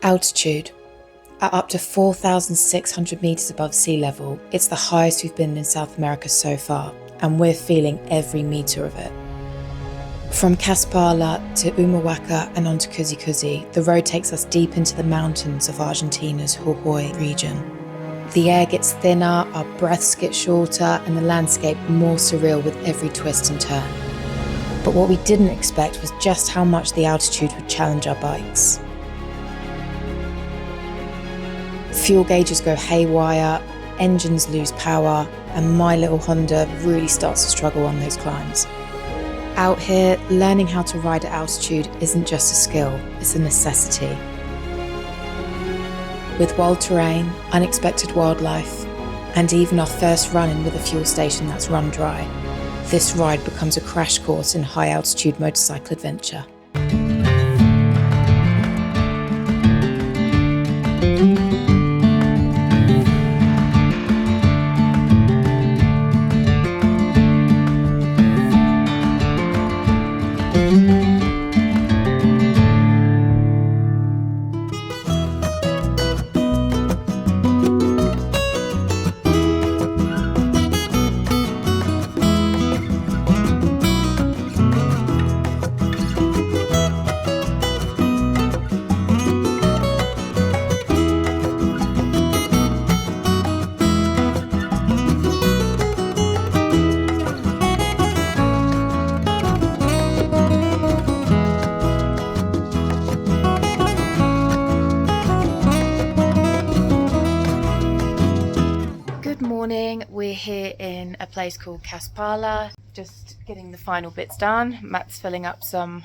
Altitude. At up to 4,600 metres above sea level, it's the highest we've been in South America so far, and we're feeling every metre of it. From Caspalá to Humahuaca and onto Cusi Cusi, the road takes us deep into the mountains of Argentina's Jujuy region. The air gets thinner, our breaths get shorter, and the landscape more surreal with every twist and turn. But what we didn't expect was just how much the altitude would challenge our bikes. Fuel gauges go haywire, engines lose power, and my little Honda really starts to struggle on those climbs. Out here, learning how to ride at altitude isn't just a skill, it's a necessity. With wild terrain, unexpected wildlife, and even our first run-in with a fuel station that's run dry, this ride becomes a crash course in high-altitude motorcycle adventure. We're here in a place called Caspalá, just getting the final bits done. Matt's filling up some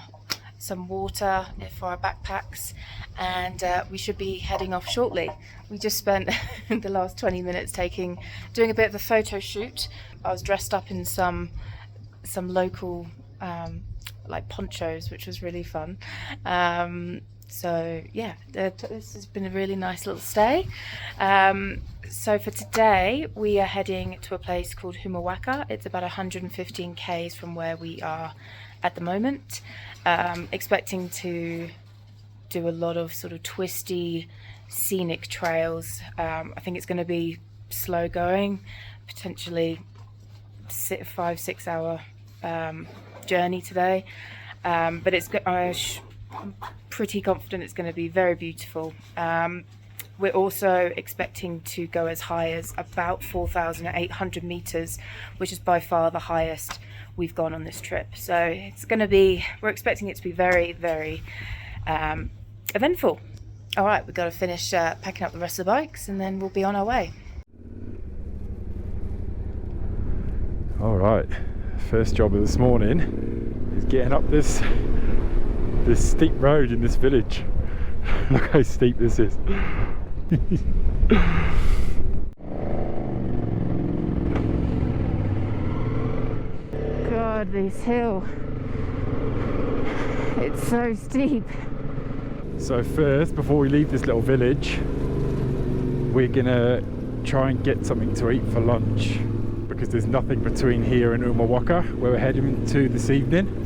water for our backpacks, and we should be heading off shortly. We just spent the last 20 minutes doing a bit of a photo shoot. I was dressed up in some local like ponchos, which was really fun. So yeah, this has been a really nice little stay. So for today, we are heading to a place called Humahuaca. It's about 115 k's from where we are at the moment. Expecting to do a lot of sort of twisty, scenic trails. I think it's going to be slow going, potentially 5-6 hour journey today. But I'm pretty confident it's going to be very beautiful. We're also expecting to go as high as about 4,800 meters, which is by far the highest we've gone on this trip. So we're expecting it to be very, very eventful. All right, we've got to finish packing up the rest of the bikes, and then we'll be on our way. All right, first job of this morning is getting up this steep road in this village. Look how steep this is. God, this hill, it's so steep. So first, before we leave this little village, we're gonna try and get something to eat for lunch, because there's nothing between here and Humahuaca, where we're heading to this evening.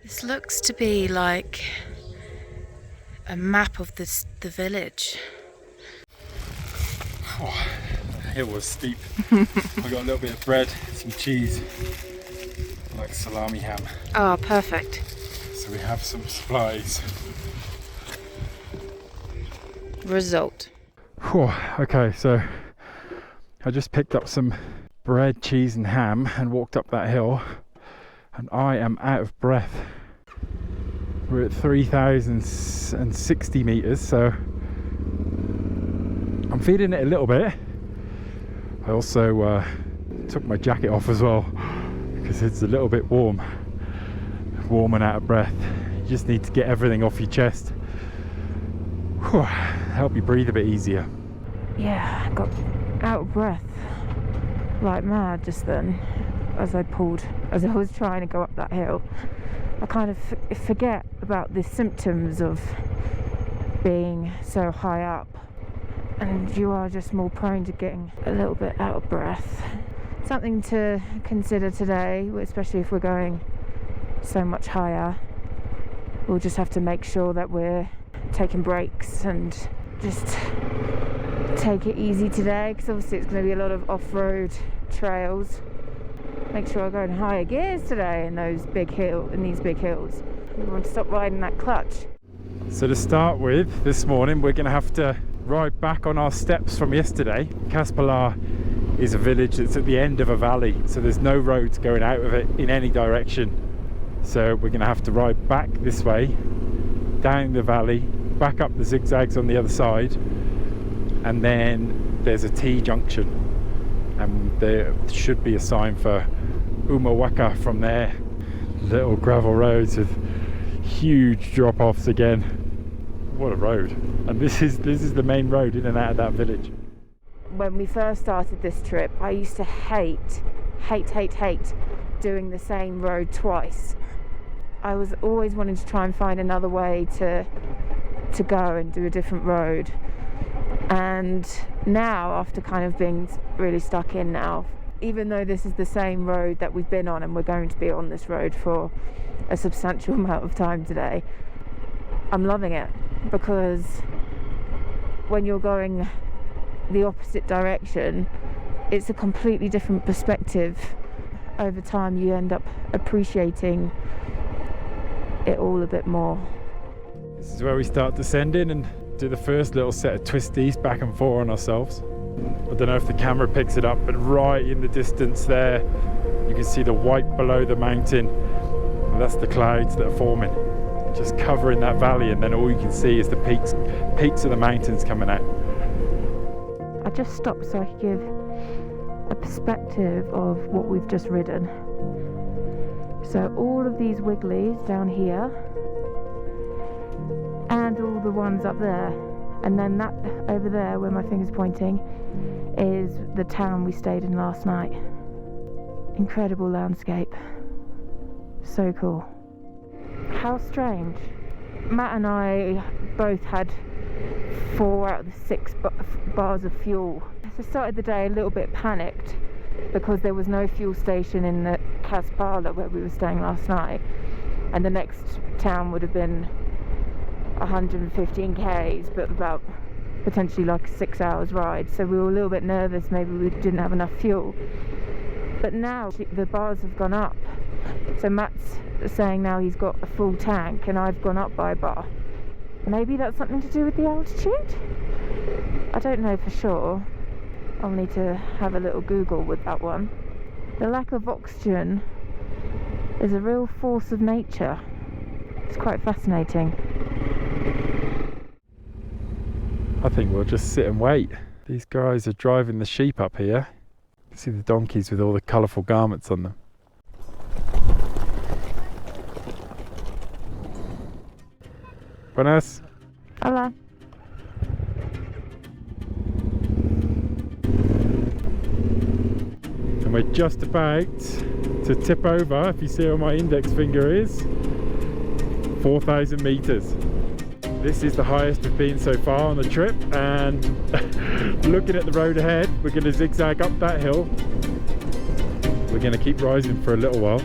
This looks to be like a map of the village. Oh, it was steep. I got a little bit of bread, some cheese, like salami ham. Oh, perfect. So we have some supplies. Result. Okay, so I just picked up some bread, cheese and ham and walked up that hill, and I am out of breath. We're at 3,060 meters, so I'm feeling it a little bit. I also took my jacket off as well, because it's a little bit warm and out of breath. You just need to get everything off your chest. Help you breathe a bit easier. Yeah, I got out of breath like mad just then as I was trying to go up that hill. I kind of forget about the symptoms of being so high up, and you are just more prone to getting a little bit out of breath. Something to consider today, especially if we're going so much higher. We'll just have to make sure that we're taking breaks and just take it easy today, because obviously it's going to be a lot of off-road trails. Make sure I go in higher gears today in these big hills. We want to stop riding that clutch. So to start with, this morning we're going to have to ride back on our steps from yesterday. Caspalá is a village that's at the end of a valley, so there's no roads going out of it in any direction. So we're going to have to ride back this way, down the valley, back up the zigzags on the other side, and then there's a T-junction, and there should be a sign for Humahuaca from there. Little gravel roads with huge drop-offs again. What a road. And this is the main road in and out of that village. When we first started this trip, I used to hate doing the same road twice. I was always wanting to try and find another way to go and do a different road. And now, after kind of being really stuck in now, even though this is the same road that we've been on, and we're going to be on this road for a substantial amount of time today, I'm loving it, because when you're going the opposite direction, it's a completely different perspective. Over time you end up appreciating it all a bit more. This is where we start descending and do the first little set of twisties back and forth on ourselves. I don't know if the camera picks it up, but right in the distance there you can see the white below the mountain, and that's the clouds that are forming, just covering that valley, and then all you can see is the peaks of the mountains coming out. I just stopped so I could give a perspective of what we've just ridden. So all of these wigglies down here, and all the ones up there, and then that over there where my finger's pointing is the town we stayed in last night. Incredible landscape. So cool. How strange. Matt and I both had 4 out of the 6 bars of fuel. So I started the day a little bit panicked because there was no fuel station in the Caspalá where we were staying last night, and the next town would have been 115 k's, but about potentially like a 6 hours ride. So we were a little bit nervous, maybe we didn't have enough fuel. But now the bars have gone up, so Matt's saying now he's got a full tank and I've gone up by a bar. Maybe that's something to do with the altitude? I don't know for sure. I'll need to have a little Google with that one. The lack of oxygen is a real force of nature. It's quite fascinating. I think we'll just sit and wait. These guys are driving the sheep up here. You can see the donkeys with all the colourful garments on them. Buenas. Hola. And we're just about to tip over. If you see where my index finger is, 4,000 metres. This is the highest we've been so far on the trip, and looking at the road ahead, we're going to zigzag up that hill. We're going to keep rising for a little while.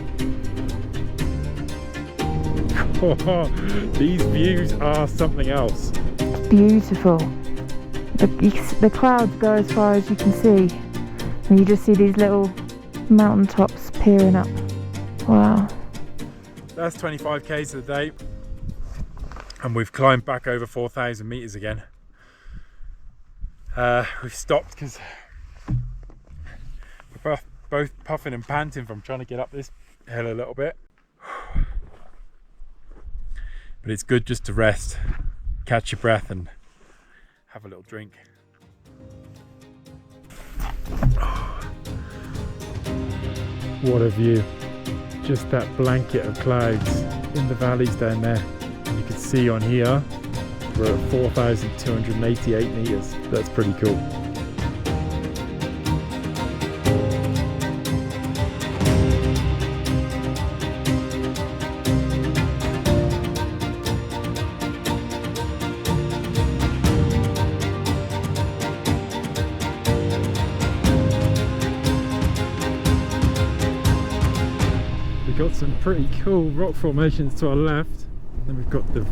These views are something else. It's beautiful. The clouds go as far as you can see, and you just see these little mountain tops peering up. Wow. That's 25 k's of the day, and we've climbed back over 4,000 meters again. We've stopped because we're both puffing and panting from trying to get up this hill a little bit. But it's good just to rest, catch your breath and have a little drink. What a view. Just that blanket of clouds in the valleys down there. And you can see on here, we're at 4,288 meters. That's pretty cool. pretty cool rock formations to our left. Then we've got the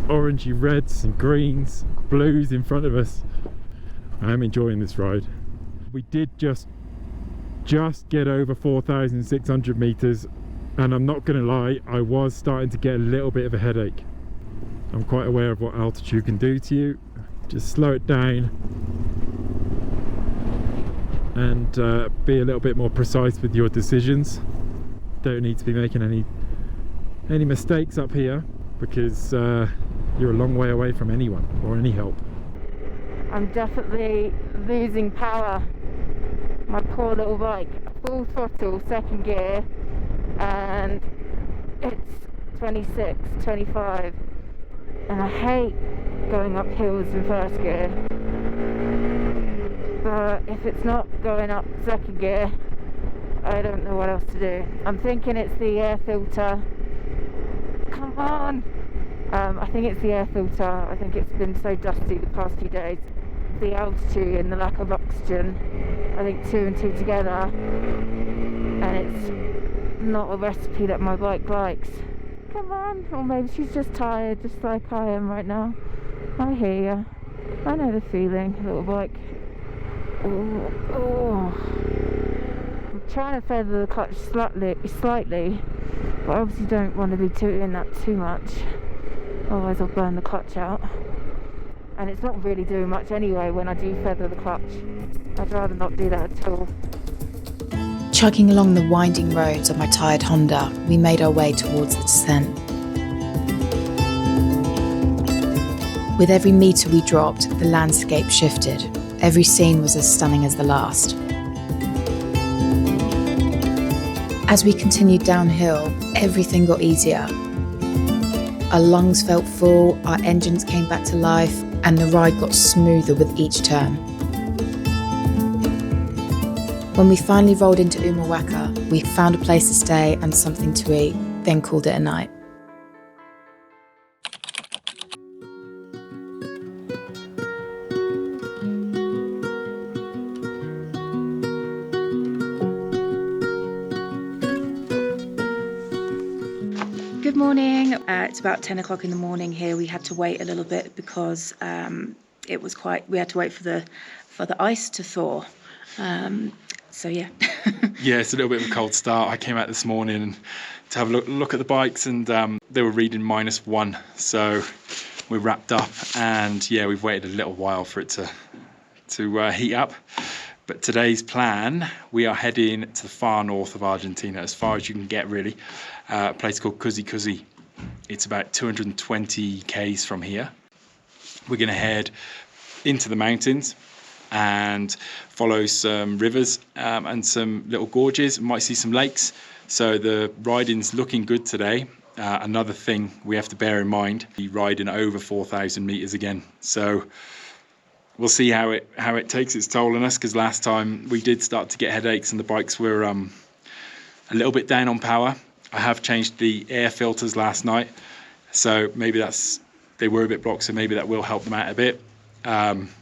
orangey reds and greens, blues in front of us. I am enjoying this ride. We did just get over 4,600 meters, and I'm not gonna lie, I was starting to get a little bit of a headache. I'm quite aware of what altitude can do to you. Just slow it down and be a little bit more precise with your decisions. Don't need to be making any mistakes up here, because you're a long way away from anyone or any help. I'm definitely losing power. My poor little bike, full throttle, second gear, and it's 26, 25, and I hate going up hills in first gear, but if it's not going up second gear, I don't know what else to do. I'm thinking it's the air filter. Come on! I think it's the air filter. I think it's been so dusty the past few days. The altitude and the lack of oxygen. I think 2 and 2 together. And it's not a recipe that my bike likes. Come on! Or maybe she's just tired, just like I am right now. I hear you. I know the feeling, little bike. Oh. I'm trying to feather the clutch slightly, but I obviously don't want to be doing that too much. Otherwise I'll burn the clutch out. And it's not really doing much anyway when I do feather the clutch. I'd rather not do that at all. Chugging along the winding roads on my tired Honda, we made our way towards the descent. With every metre we dropped, the landscape shifted. Every scene was as stunning as the last. As we continued downhill, everything got easier. Our lungs felt full, our engines came back to life, and the ride got smoother with each turn. When we finally rolled into Humahuaca, we found a place to stay and something to eat, then called it a night. Good morning. It's about 10 o'clock in the morning here. We had to wait a little bit because we had to wait for the ice to thaw. So yeah. Yeah, it's a little bit of a cold start. I came out this morning to have a look at the bikes, and they were reading -1. So we wrapped up, and yeah, we've waited a little while for it to heat up. But today's plan, we are heading to the far north of Argentina, as far as you can get really, a place called Cusi Cusi. It's about 220 k's from here. We're going to head into the mountains and follow some rivers and some little gorges. We might see some lakes. So the riding's looking good today. Another thing we have to bear in mind, we're riding over 4,000 meters again. So we'll see how it takes its toll on us, because last time we did start to get headaches and the bikes were a little bit down on power. I have changed the air filters last night, so maybe they were a bit blocked, so maybe that will help them out a bit.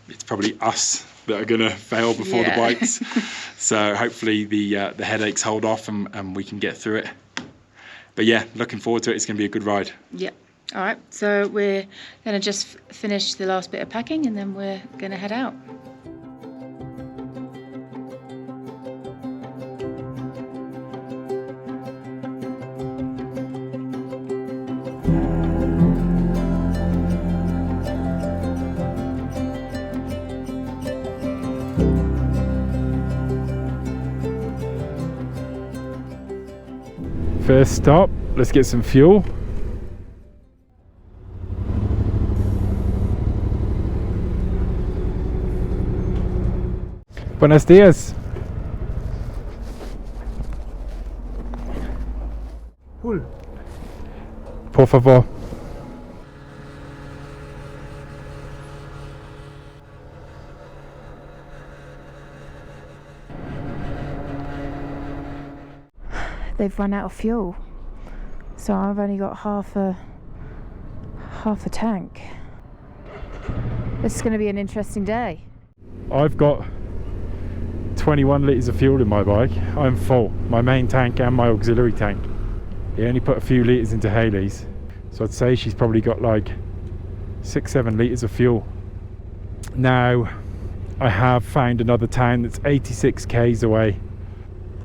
It's probably us that are going to fail before the bikes. So hopefully the headaches hold off and we can get through it. But yeah, looking forward to it. It's going to be a good ride. Yeah. All right, so we're going to just finish the last bit of packing and then we're going to head out. First stop, let's get some fuel. Buenos días. Por favor. They've run out of fuel, so I've only got half a tank. This is going to be an interesting day. I've got 21 litres of fuel in my bike. I'm full, my main tank and my auxiliary tank. He only put a few litres into Hayley's, so I'd say she's probably got like 6-7 litres of fuel. Now I have found another town that's 86 k's away.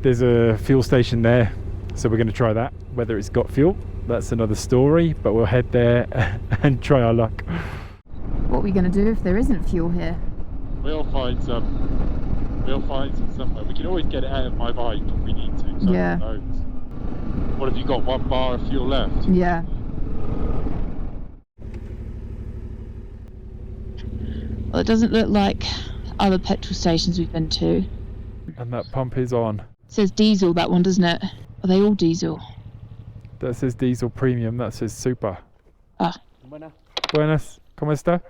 There's a fuel station there, so we're going to try that. Whether it's got fuel, that's another story, but we'll head there and try our luck. What are we going to do if there isn't fuel here? We'll find some. We'll find some somewhere. We can always get it out of my bike if we need to. So Yeah. who knows? What have you got? 1 bar of fuel left? Yeah. Well, it doesn't look like other petrol stations we've been to. And that pump is on. It says diesel, that one, doesn't it? Are they all diesel? That says diesel premium, that says super. Ah. Buenas, ¿cómo está?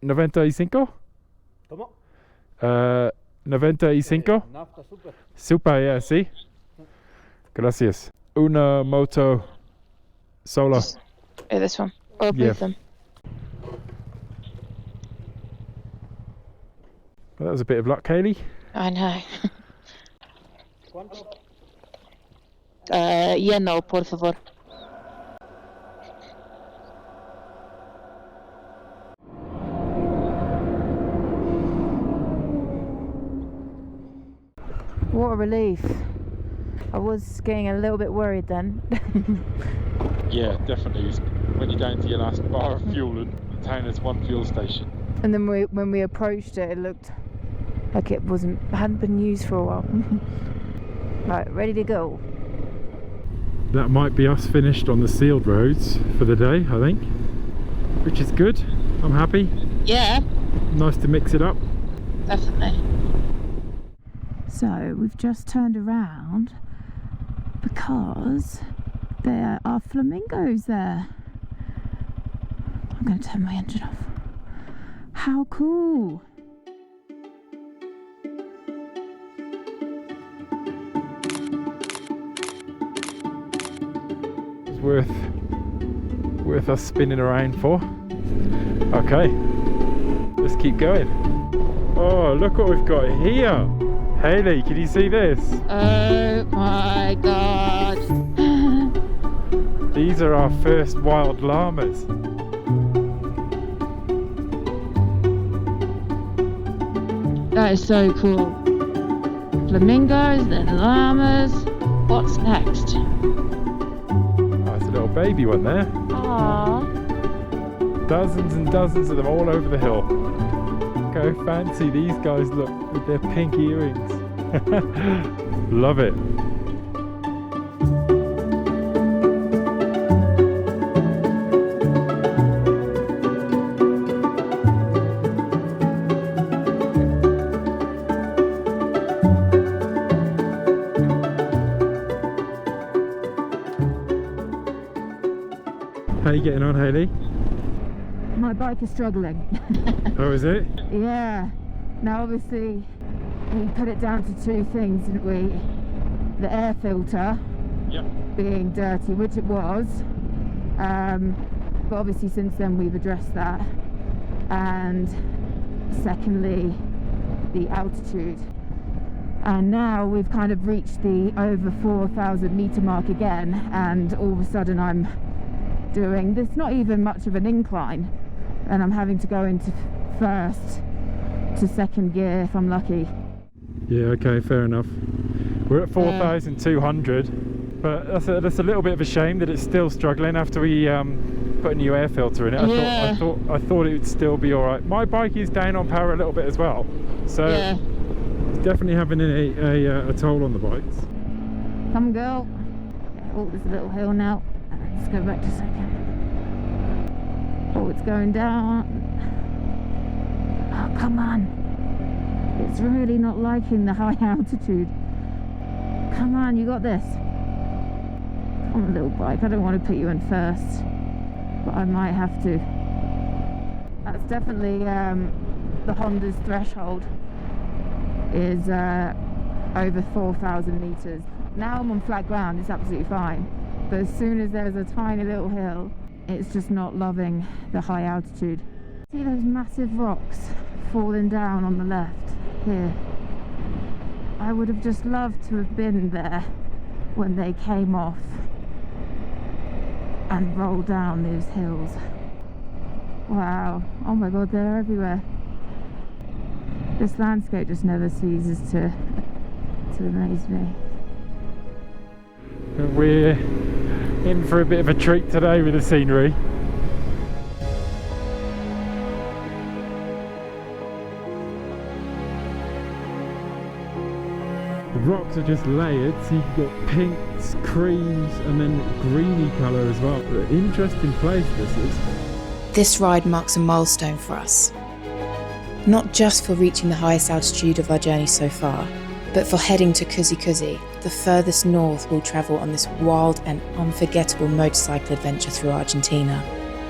95? ¿Cómo? 95? Nafta super. Super, yeah, sí. Gracias. Una moto solo. Oh, this one. Or both Yeah. of them. Well, that was a bit of luck, Hayley. I know. ¿Cuánto? Lleno, por favor. What a relief. I was getting a little bit worried then. Yeah, definitely. When you're down to your last bar of fuel and the town has 1 fuel station. And then when we approached it, it looked like it hadn't been used for a while. Right, ready to go. That might be us finished on the sealed roads for the day, I think. Which is good. I'm happy. Yeah, Nice to mix it up. definitely. So we've just turned around because there are flamingos there. I'm going to turn my engine off. How cool! It's worth us spinning around for. Okay, let's keep going. Oh, look what we've got here. Hayley, can you see this? Oh my god! These are our first wild llamas. That is so cool. Flamingos, then llamas. What's next? Oh, it's a little baby one there. Aww. Dozens and dozens of them all over the hill. Look how fancy these guys look with their pink earrings. Love it. How are you getting on, Hayley? My bike is struggling. Oh, is it? Yeah. Now obviously we put it down to 2 things, didn't we? The air filter Yep. being dirty, which it was. But obviously since then we've addressed that. And secondly, the altitude. And now we've kind of reached the over 4,000 meter mark again, and all of a sudden I'm doing this, not even much of an incline, and I'm having to go into first to second gear if I'm lucky. Yeah, okay, fair enough. We're at 4,200, but that's a little bit of a shame that it's still struggling after we put a new air filter in it. I thought it would still be all right. My bike is down on power a little bit as well, so Yeah. it's definitely having a toll on the bikes. Come girl. Oh, there's a little hill now. Let's go back to second. Oh, it's going down. Oh, come on. It's really not liking the high altitude. Come on, you got this. Come on, little bike. I don't want to put you in first, but I might have to. That's definitely the Honda's threshold is over 4,000 meters. Now I'm on flat ground, it's absolutely fine. But as soon as there's a tiny little hill, it's just not loving the high altitude. See those massive rocks falling down on the left here? I would have just loved to have been there when they came off. and roll down those hills. Wow, oh my god, they're everywhere. This landscape just never ceases to amaze me. We're in for a bit of a treat today with the scenery. The rocks are just layered, so you've got pinks, creams, and then greeny colour as well. An interesting place this is. This ride marks a milestone for us. Not just for reaching the highest altitude of our journey so far, but for heading to Cusi Cusi, the furthest north we'll travel on this wild and unforgettable motorcycle adventure through Argentina.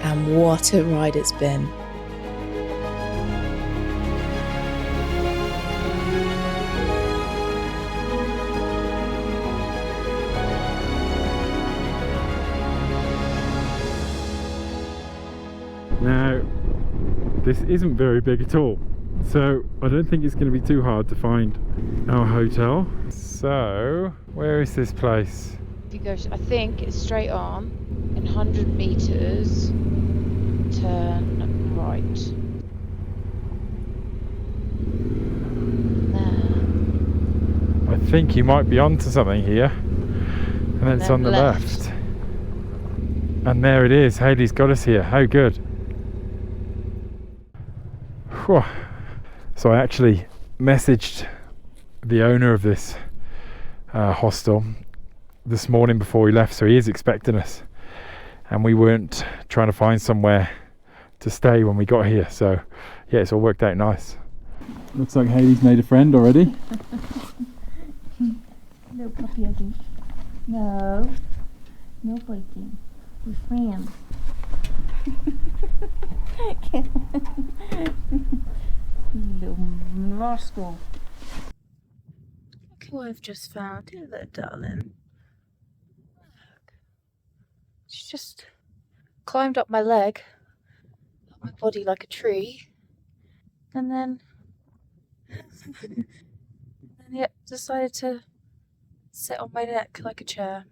And what a ride it's been. Now, this isn't very big at all, so I don't think it's going to be too hard to find our hotel. So, where is this place? If you go, I think it's straight on, in 100 meters, turn right. There. I think you might be onto something here, and then it's on the left. And there it is, Hayley's got us here. How good. Whew. So I actually messaged the owner of this hostel this morning before we left, so he is expecting us, and we weren't trying to find somewhere to stay when we got here, so yeah, it's all worked out nice. Looks like Hayley's made a friend already. No puppy, I think. No biting. We're friends. Little rascal. Look who I've just found. Here, there, darling. Look. She's just climbed up my leg, up my body like a tree, and then decided to sit on my neck like a chair.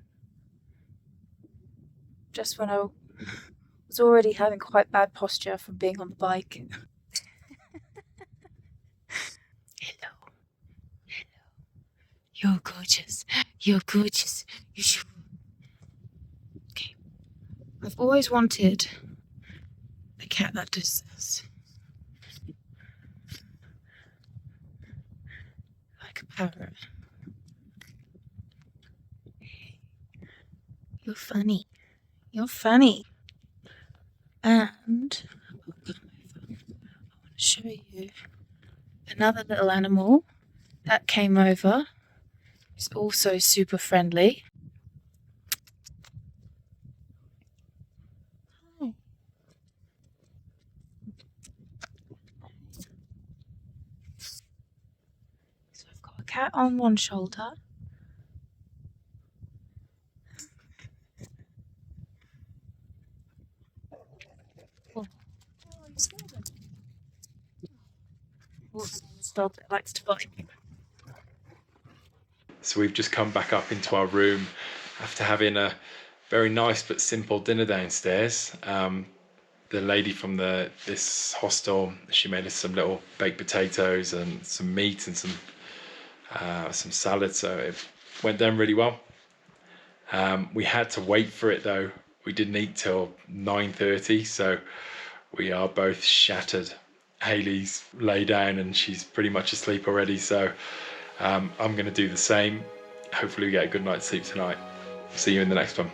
Just when I was already having quite bad posture from being on the bike. Hello. You're gorgeous. You're gorgeous. You should. Okay. I've always wanted a cat that does this. Like a parrot. You're funny. You're funny. And I want to show you another little animal that came over. It's also super friendly. Hi. So I've got a cat on one shoulder. This dog that likes to bite. So we've just come back up into our room after having a very nice but simple dinner downstairs. The lady from this hostel, she made us some little baked potatoes and some meat and some salad, so it went down really well. We had to wait for it though. We didn't eat till 9:30, so we are both shattered. Hayley's lay down and she's pretty much asleep already, so I'm going to do the same. Hopefully we get a good night's sleep tonight. See you in the next one.